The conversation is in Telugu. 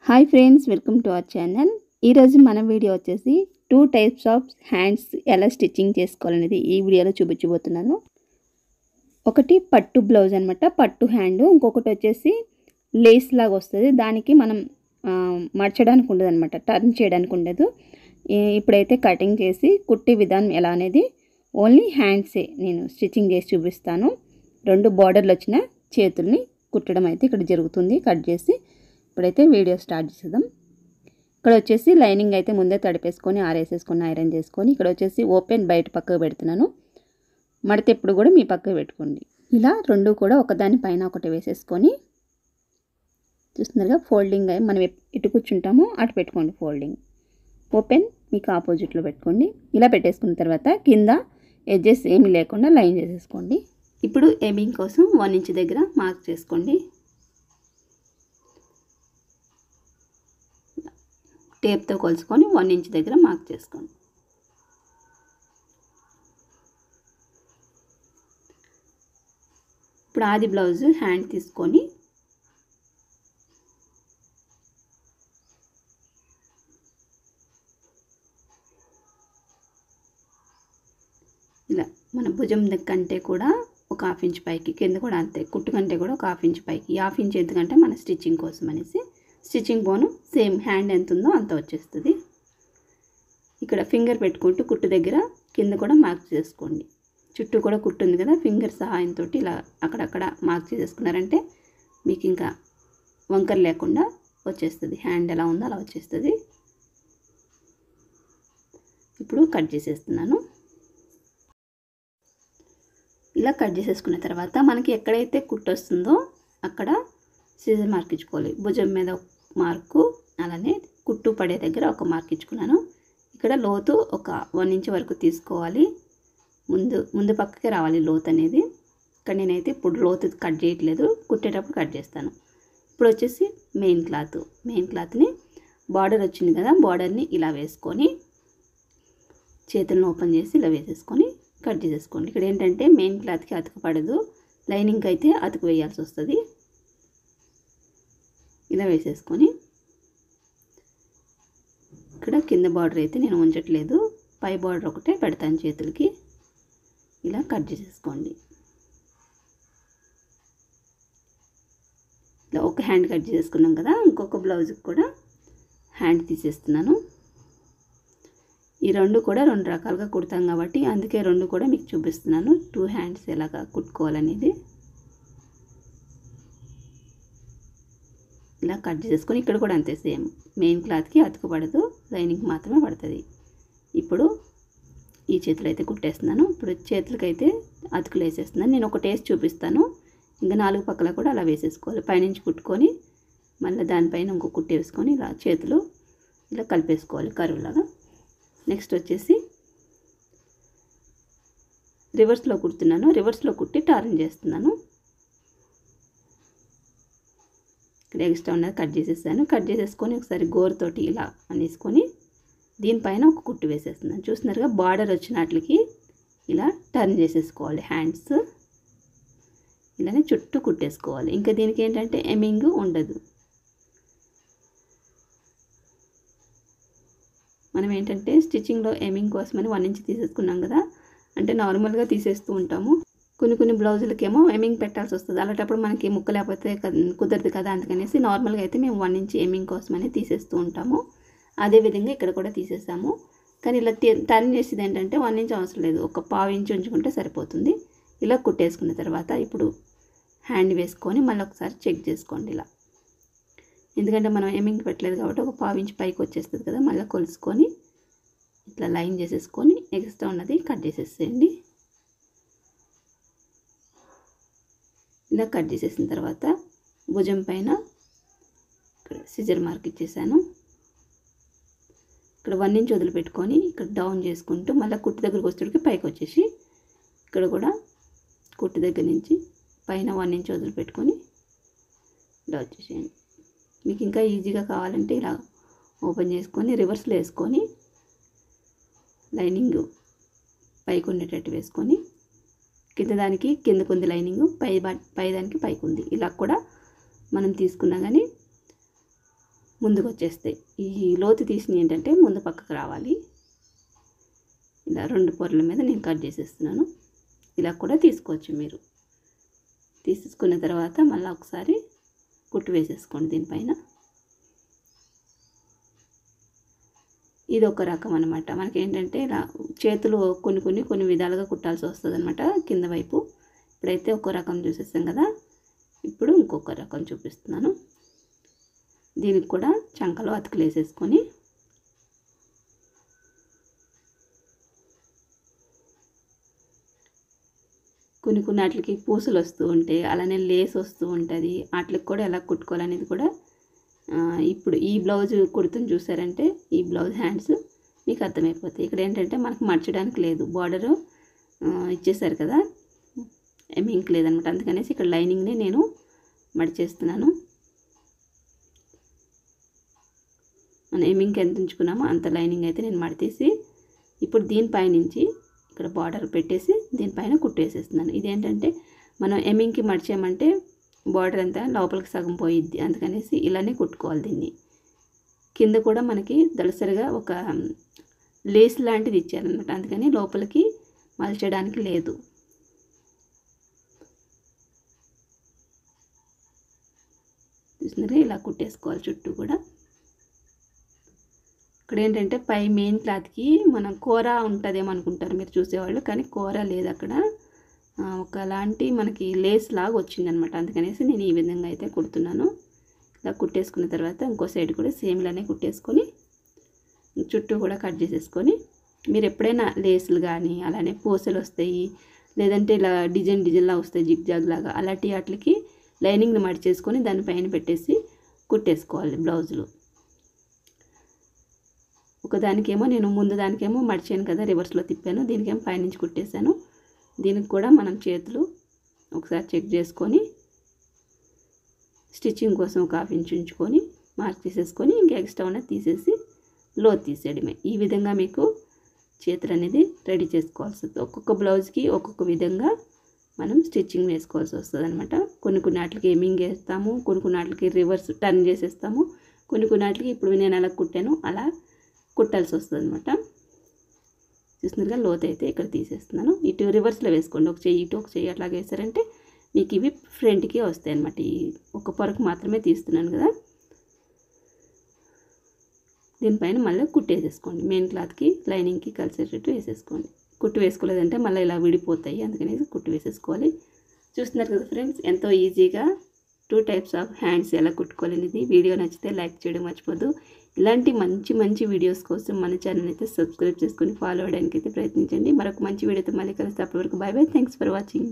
Hi friends, welcome to our channel. ఈరోజు మన వీడియో వచ్చేసి 2 టైప్స్ ఆఫ్ హ్యాండ్స్ ఎలా స్టిచ్చింగ్ చేసుకోవాలనేది ఈ వీడియోలో చూపించబోతున్నాను. ఒకటి పట్టు బ్లౌజ్ అనమాట, పట్టు హ్యాండ్. ఇంకొకటి వచ్చేసి లేస్ లాగా వస్తుంది. దానికి మనం మర్చడానికి ఉండదు అనమాట, టర్న్ చేయడానికి ఉండదు. ఇప్పుడైతే కటింగ్ చేసి కుట్టే విధానం ఎలా అనేది ఓన్లీ హ్యాండ్సే నేను స్టిచ్చింగ్ చేసి చూపిస్తాను. 2 బార్డర్లు వచ్చిన చేతుల్ని కుట్టడం అయితే ఇక్కడ జరుగుతుంది. కట్ చేసి ఇప్పుడైతే వీడియో స్టార్ట్ చేద్దాం. ఇక్కడ వచ్చేసి లైనింగ్ అయితే ముందే తడిపేసుకొని ఆరేసేసుకొని ఐరన్ చేసుకొని, ఇక్కడ వచ్చేసి ఓపెన్ బయట పక్కకు పెడుతున్నాను. మడత ఎప్పుడు కూడా మీ పక్కకు పెట్టుకోండి. ఇలా 2 కూడా ఒకదాని పైన ఒకటి వేసేసుకొని చూస్తున్నారుగా, ఫోల్డింగ్ అయ్యి మనం ఇటు కూర్చుంటామో అటు పెట్టుకోండి. ఫోల్డింగ్ ఓపెన్ మీకు ఆపోజిట్లో పెట్టుకోండి. ఇలా పెట్టేసుకున్న తర్వాత కింద ఎడ్జెస్ ఏమీ లేకుండా లైన్ చేసేసుకోండి. ఇప్పుడు ఎమింగ్ కోసం 1 ఇంచ్ దగ్గర మార్క్ చేసుకోండి. టేప్తో కొలుసుకొని 1 ఇంచ్ దగ్గర మార్క్ చేసుకోండి. ఇప్పుడు ఆది బ్లౌజ్ హ్యాండ్ తీసుకొని ఇలా మన భుజం కంటే కూడా ఒక 1/2 ఇంచ్ పైకి, కింద కూడా అంతే, కుట్టు కంటే కూడా ఒక 1/2 ఇంచ్ పైకి. 1/2 ఇంచ్ ఎందుకంటే మన స్టిచ్చింగ్ కోసం అనేసి. స్టిచ్చింగ్ బోను సేమ్ హ్యాండ్ ఎంత ఉందో అంత వచ్చేస్తుంది. ఇక్కడ ఫింగర్ పెట్టుకుంటూ కుట్టు దగ్గర కింద కూడా మార్క్ చేసుకోండి. చుట్టూ కూడా కుట్టు ఉంది కదా, ఫింగర్ సహాయంతో ఇలా అక్కడక్కడ మార్క్ చేసేసుకున్నారంటే మీకు ఇంకా వంకర లేకుండా వచ్చేస్తుంది. హ్యాండ్ ఎలా ఉందో అలా వచ్చేస్తుంది. ఇప్పుడు కట్ చేసేస్తున్నాను. ఇలా కట్ చేసేసుకున్న తర్వాత మనకి ఎక్కడైతే కుట్టు వస్తుందో అక్కడ సీజర్ మార్క్ ఇచ్చుకోవాలి. భుజం మీద మార్కు, అలానే కుట్టు పడే దగ్గర ఒక మార్క్ ఇచ్చుకున్నాను. ఇక్కడ లోతు ఒక 1 ఇంచ్ వరకు తీసుకోవాలి. ముందు పక్కకి రావాలి లోతు అనేది. ఇక్కడ నేనైతే ఇప్పుడు లోతు కట్ చేయట్లేదు, కుట్టేటప్పుడు కట్ చేస్తాను. ఇప్పుడు వచ్చేసి మెయిన్ క్లాత్ని బార్డర్ వచ్చింది కదా, బార్డర్ని ఇలా వేసుకొని చేతులను ఓపెన్ చేసి ఇలా వేసేసుకొని కట్ చేసేసుకోండి. ఇక్కడ ఏంటంటే మెయిన్ క్లాత్కి అతుకు పడదు, లైనింగ్కి అయితే అతుకు వేయాల్సి వస్తుంది. ఇలా వేసేసుకొని ఇక్కడ కింద బార్డర్ అయితే నేను ఉంచట్లేదు, పై బార్డర్ ఒకటే పెడతాను చేతులకి. ఇలా కట్ చేసేసుకోండి. ఇలా ఒక హ్యాండ్ కట్ చేసుకున్నాం కదా, ఇంకొక బ్లౌజ్కి కూడా హ్యాండ్ తీసేస్తున్నాను. ఈ 2 కూడా 2 రకాలుగా కుడతాం కాబట్టి అందుకే 2 కూడా మీకు చూపిస్తున్నాను, 2 హ్యాండ్స్ ఎలాగా కుట్టుకోవాలనేది. ఇలా కట్ చేసేసుకొని ఇక్కడ కూడా అంతే, సేమ్ మెయిన్ క్లాత్కి అతుకు పడదు, లైనింగ్ మాత్రమే పడుతుంది. ఇప్పుడు ఈ చేతులు అయితే కుట్టేస్తున్నాను. ఇప్పుడు చేతులకైతే అతుకులు వేసేస్తున్నాను. నేను ఒక టేస్ట్ చూపిస్తాను, ఇంకా 4 పక్కల కూడా అలా వేసేసుకోవాలి. పైనుంచి కుట్టుకొని మళ్ళీ దానిపైన ఇంకో కుట్టి వేసుకొని ఇలా చేతులు ఇలా కలిపేసుకోవాలి కరువులాగా. నెక్స్ట్ వచ్చేసి రివర్స్లో కుడుతున్నాను. రివర్స్లో కుట్టి టర్న్ చేస్తున్నాను. ఇక్కడ ఎక్స్ట్రా ఉన్నది కట్ చేసేసాను. కట్ చేసేసుకొని ఒకసారి గోరుతోటి ఇలా అనేసుకొని దీనిపైన ఒక కుట్టు వేసేస్తున్నాను. చూస్తున్నారుగా, బార్డర్ వచ్చినట్లకి ఇలా టర్న్ చేసేసుకోవాలి. హ్యాండ్స్ ఇలానే చుట్టూ కుట్టేసుకోవాలి. ఇంకా దీనికి ఏంటంటే ఎమింగ్ ఉండదు. మనం ఏంటంటే స్టిచ్చింగ్లో ఎమింగ్ కోసమని 1 ఇంచ్ తీసేసుకున్నాం కదా, అంటే నార్మల్గా తీసేస్తూ ఉంటాము. కొన్ని బ్లౌజులకేమో ఎమింగ్ పెట్టాల్సి వస్తుంది. అలాంటప్పుడు మనకి ముక్క లేకపోతే కుదరదు కదా, అందుకనేసి నార్మల్గా అయితే మేము 1 ఇంచ్ ఎమింగ్ కోసమని తీసేస్తూ ఉంటాము. అదేవిధంగా ఇక్కడ కూడా తీసేసాము. కానీ ఇలా టర్న్ చేసేది ఏంటంటే 1 ఇంచ్ అవసరం లేదు, ఒక 1/2 ఇంచ్ ఉంచుకుంటే సరిపోతుంది. ఇలా కుట్టేసుకున్న తర్వాత ఇప్పుడు హ్యాండ్ వేసుకొని మళ్ళీ ఒకసారి చెక్ చేసుకోండి. ఇలా ఎందుకంటే మనం ఎమింగ్ పెట్టలేదు కాబట్టి ఒక 1/2 ఇంచ్ పైకి వచ్చేస్తుంది కదా, మళ్ళీ కొలుసుకొని ఇట్లా లైన్ చేసేసుకొని ఎక్స్ట్రా ఉన్నది కట్ చేసేసేయండి. ఇలా కట్ చేసేసిన తర్వాత భుజం పైన ఇక్కడ సిజర్ మార్క్ ఇచ్చేసాను. ఇక్కడ 1 ఇంచ్ వదిలిపెట్టుకొని ఇక్కడ డౌన్ చేసుకుంటూ మళ్ళీ కుట్టు దగ్గరకు వచ్చేటికి పైకి వచ్చేసి ఇక్కడ కూడా కుట్టు దగ్గర నుంచి పైన 1 ఇంచ్ వదిలిపెట్టుకొని ఇలా వచ్చేసేయండి. మీకు ఇంకా ఈజీగా కావాలంటే ఇలా ఓపెన్ చేసుకొని రివర్స్లో వేసుకొని లైనింగ్ పైకి ఉండేటట్టు వేసుకొని కింద దానికి కిందకు ఉంది లైనింగ్, పై దానికి పైకి ఉంది. ఇలా కూడా మనం తీసుకున్నా కానీ ముందుకు వచ్చేస్తాయి. ఈ లోతు తీసిన ఏంటంటే ముందు పక్కకు రావాలి. ఇలా 2 పొరల మీద నేను కట్ చేసేస్తున్నాను. ఇలా కూడా తీసుకోవచ్చు మీరు. తీసుకున్న తర్వాత మళ్ళీ ఒకసారి కుట్టు వేసేసుకోండి దీనిపైన. ఇది ఒక రకం అనమాట. మనకేంటంటే ఇలా చేతులు కొన్ని విధాలుగా కుట్టాల్సి వస్తుంది అనమాట కింద వైపు. ఇప్పుడైతే ఒక రకం చూసేస్తాం కదా, ఇప్పుడు ఇంకొక రకం చూపిస్తున్నాను. దీనికి కూడా చంకలో అతుకులు వేసేసుకొని కొన్ని వాటికి పూసలు వస్తూ ఉంటాయి, అలానే లేస్ వస్తూ ఉంటుంది. వాటికి కూడా ఎలా కుట్టుకోవాలనేది కూడా ఇప్పుడు ఈ బ్లౌజ్ కుడుతుని చూసారంటే ఈ బ్లౌజ్ హ్యాండ్స్ మీకు అర్థమైపోతాయి. ఇక్కడ ఏంటంటే మనకు మర్చడానికి లేదు, బార్డరు ఇచ్చేసారు కదా, ఎమింక్ లేదనమాట. అందుకనేసి ఇక్కడ లైనింగ్ని నేను మడిచేస్తున్నాను. మనం ఎమింక్ ఎంత ఉంచుకున్నామో అంత లైనింగ్ అయితే నేను మడితీసి ఇప్పుడు దీనిపైనుంచి ఇక్కడ బార్డర్ పెట్టేసి దీనిపైన కుట్టేసేస్తున్నాను. ఇదేంటంటే మనం ఎమింగ్కి మడిచామంటే బార్డర్ అంతా లోపలికి సగం పోయిద్ది, అందుకనేసి ఇలానే కుట్టుకోవాలి దీన్ని. కింద కూడా మనకి దళసరిగా ఒక లేస్ లాంటిది ఇచ్చారనమాట, అందుకని లోపలికి మలచడానికి లేదు. చూసినారా, ఇలా కుట్టేసుకోవాలి చుట్టూ కూడా. ఇక్కడ ఏంటంటే పై మెయిన్ క్లాత్కి మనం కూర ఉంటుందేమో అనుకుంటారు మీరు చూసేవాళ్ళు, కానీ కూర లేదు అక్కడ. ఒకలాంటి మనకి లేస్ లాగా వచ్చిందనమాట, అందుకనేసి నేను ఈ విధంగా అయితే కుడుతున్నాను. ఇలా కుట్టేసుకున్న తర్వాత ఇంకో సైడ్ కూడా సేమ్ ఇలానే కుట్టేసుకొని చుట్టూ కూడా కట్ చేసేసుకొని, మీరు ఎప్పుడైనా లేసులు కానీ అలానే పూసలు వస్తాయి, లేదంటే ఇలా డిజైన్లా వస్తాయి జిగ్జాగ్ లాగా, అలాంటి వాటికి లైనింగ్ని మడిచేసుకొని దానిపైన పెట్టేసి కుట్టేసుకోవాలి బ్లౌజులు. ఒకదానికేమో నేను ముందు దానికేమో మడిచాను కదా, రివర్స్లో తిప్పాను, దీనికేమో పైనుంచి కుట్టేశాను. దీనికి కూడా మనం చేతులు ఒకసారి చెక్ చేసుకొని స్టిచ్చింగ్ కోసం ఒక 1/2 ఇంచ్ ఉంచుకొని మార్క్ తీసేసుకొని ఇంకా ఎక్స్ట్రా ఉన్నది తీసేసి లోతు తీసేయడమే. ఈ విధంగా మీకు చేతులు అనేది రెడీ చేసుకోవాల్సి వస్తుంది. ఒక్కొక్క బ్లౌజ్కి ఒక్కొక్క విధంగా మనం స్టిచ్చింగ్ వేసుకోవాల్సి వస్తుంది అనమాట. కొన్ని వాటికి ఎమింగ్ వేస్తాము, కొన్ని వాటికి రివర్స్ టర్న్ చేసేస్తాము, కొన్ని వాటికి ఇప్పుడు నేను అలా కుట్టాను అలా కుట్టాల్సి వస్తుంది అనమాట. చూసినారుగా లోతు అయితే ఇక్కడ తీసేస్తున్నాను. ఇటు రివర్స్లో వేసుకోండి, ఒక చెయ్యి ఇటు ఒక చెయ్యి అట్లాగే వేసారంటే మీకు ఇవి ఫ్రంట్కి వస్తాయి అనమాట. ఈ ఒక పొరకు మాత్రమే తీస్తున్నాను కదా, దీనిపైన మళ్ళీ కుట్టేసేసుకోండి. మెయిన్ క్లాత్కి లైనింగ్కి కలిసేటట్టు వేసేసుకోండి. కుట్టు వేసుకోలేదంటే మళ్ళీ ఇలా విడిపోతాయి, అందుకనేసి కుట్టు వేసేసుకోవాలి. చూస్తున్నారు కదా ఫ్రెండ్స్, ఎంతో ఈజీగా 2 టైప్స్ ఆఫ్ హ్యాండ్స్ ఎలా కుట్టుకోవాలనేది. వీడియో నచ్చితే లైక్ చేయడం మర్చిపోద్దు. ఇలాంటి మంచి వీడియోస్ కోసం మన ఛానల్ అయితే సబ్స్క్రైబ్ చేసుకొని ఫాలో అవ్వడానికి అయితే ప్రయత్నించండి. మరొక మంచి వీడియోతో మళ్ళీ కలిస్తే, అప్పటి వరకు bye bye. Thanks for watching.